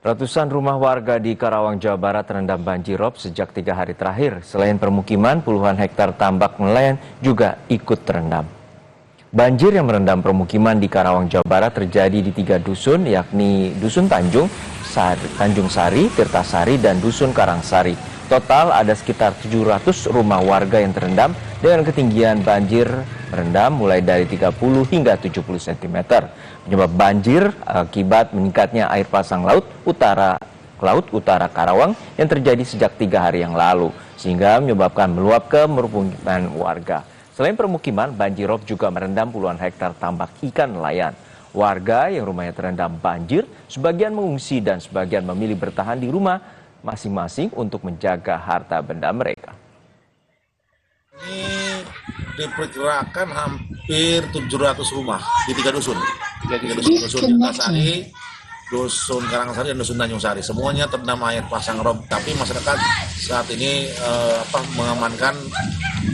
Ratusan rumah warga di Karawang, Jawa Barat terendam banjirop sejak 3 hari terakhir. Selain permukiman, puluhan hektar tambak nelayan juga ikut terendam. Banjir yang merendam permukiman di Karawang, Jawa Barat terjadi di 3 dusun, yakni Dusun Tanjung Sari, Tirtasari, dan Dusun Karangsari. Total ada sekitar 700 rumah warga yang terendam dengan ketinggian banjir merendam mulai dari 30 hingga 70 cm. Penyebab banjir akibat meningkatnya air pasang laut utara Karawang yang terjadi sejak 3 hari yang lalu, sehingga menyebabkan meluap ke permukiman warga. Selain permukiman, banjirop juga merendam puluhan hektar tambak ikan nelayan. Warga yang rumahnya terendam banjir, sebagian mengungsi dan sebagian memilih bertahan di rumah masing-masing untuk menjaga harta benda mereka. Ini diperkirakan hampir 700 rumah di 3 dusun. Dusun Tirtasari, Dusun Karangsari, dan Dusun Tanjung Sari. Semuanya terendam air pasang rob. Tapi masyarakat saat ini mengamankan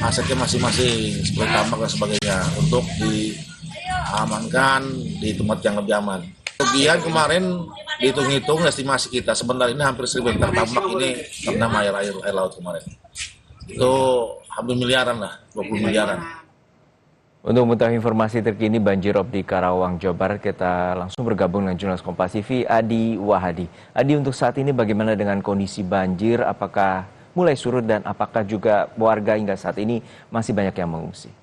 asetnya masing-masing seperti tambak dan sebagainya untuk diamankan di tempat yang lebih aman. Kerugian kemarin dihitung-hitung estimasi kita sebentar ini hampir 1.000 hektar tambak ini terendam air laut kemarin. Itu hampir miliaran lah, 20 miliaran. Untuk mengetahui informasi terkini banjirop di Karawang, Jawa Barat, kita langsung bergabung dengan jurnalis Kompas TV Adi Wahadi. Adi, untuk saat ini bagaimana dengan kondisi banjir? Apakah mulai surut dan apakah juga warga hingga saat ini masih banyak yang mengungsi?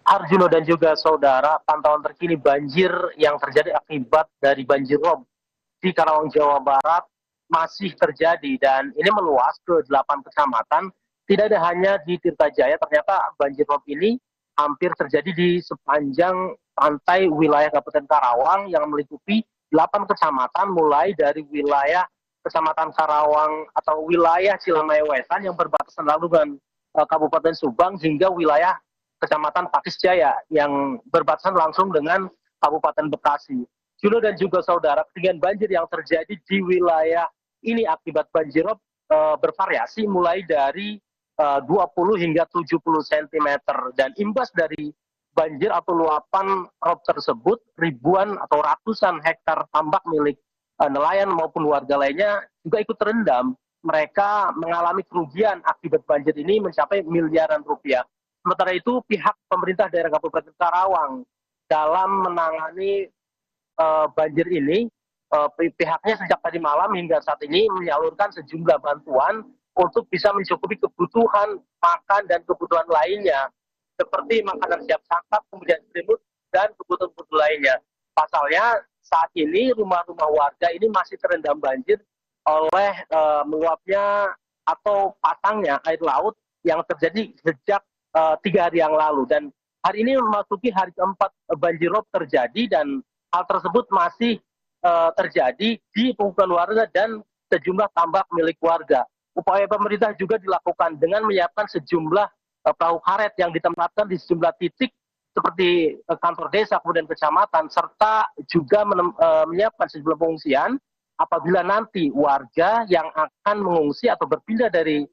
Arjuno dan juga saudara, pantauan terkini banjir yang terjadi akibat dari banjirop di Karawang, Jawa Barat masih terjadi dan ini meluas ke 8 kecamatan. Tidak ada hanya di Tirtajaya, ternyata banjirop ini hampir terjadi di sepanjang pantai wilayah Kabupaten Karawang yang meliputi 8 kecamatan, mulai dari wilayah Kecamatan Karawang atau wilayah Cilemay Wetan yang berbatasan lalu dengan Kabupaten Subang hingga wilayah Kecamatan Pakis Jaya yang berbatasan langsung dengan Kabupaten Bekasi. Juno dan juga saudara, ketinggian banjir yang terjadi di wilayah ini akibat banjirop bervariasi mulai dari 20 hingga 70 cm. Dan imbas dari banjir atau luapan rob tersebut, ribuan atau ratusan hektar tambak milik nelayan maupun warga lainnya juga ikut terendam. Mereka mengalami kerugian akibat banjir ini mencapai miliaran rupiah. Sementara itu, pihak pemerintah daerah Kabupaten Karawang dalam menangani banjir ini, pihaknya sejak tadi malam hingga saat ini menyalurkan sejumlah bantuan untuk bisa mencukupi kebutuhan makan dan kebutuhan lainnya, seperti makanan siap santap, kemudian selimut, dan kebutuhan lainnya. Pasalnya, saat ini rumah-rumah warga ini masih terendam banjir oleh meluapnya atau pasangnya air laut yang terjadi sejak 3 hari yang lalu, dan hari ini memasuki hari keempat banjirop terjadi dan hal tersebut masih terjadi di pemukiman warga dan sejumlah tambak milik warga. Upaya pemerintah juga dilakukan dengan menyiapkan sejumlah perahu karet yang ditempatkan di sejumlah titik seperti kantor desa, kemudian kecamatan, serta juga menyiapkan sejumlah pengungsian apabila nanti warga yang akan mengungsi atau berpindah dari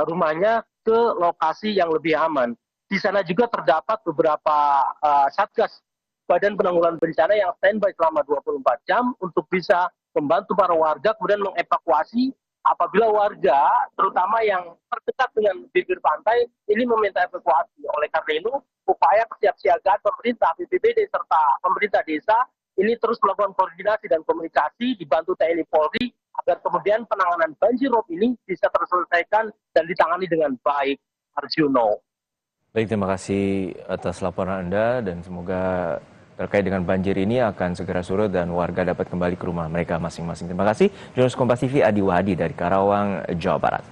rumahnya ke lokasi yang lebih aman. Di sana juga terdapat beberapa satgas Badan Penanggulangan Bencana yang standby selama 24 jam untuk bisa membantu para warga kemudian mengevakuasi apabila warga, terutama yang terdekat dengan bibir pantai, ini meminta evakuasi. Oleh karena itu, upaya kesiapsiagaan pemerintah, BPBD, serta pemerintah desa ini terus melakukan koordinasi dan komunikasi dibantu TNI Polri agar kemudian penanganan banjirop ini bisa terselesaikan dan ditangani dengan baik. Arjuno. Baik, terima kasih atas laporan Anda dan semoga terkait dengan banjir ini akan segera surut dan warga dapat kembali ke rumah mereka masing-masing. Terima kasih. Jurnalis Kompas TV Adi Wahadi dari Karawang, Jawa Barat.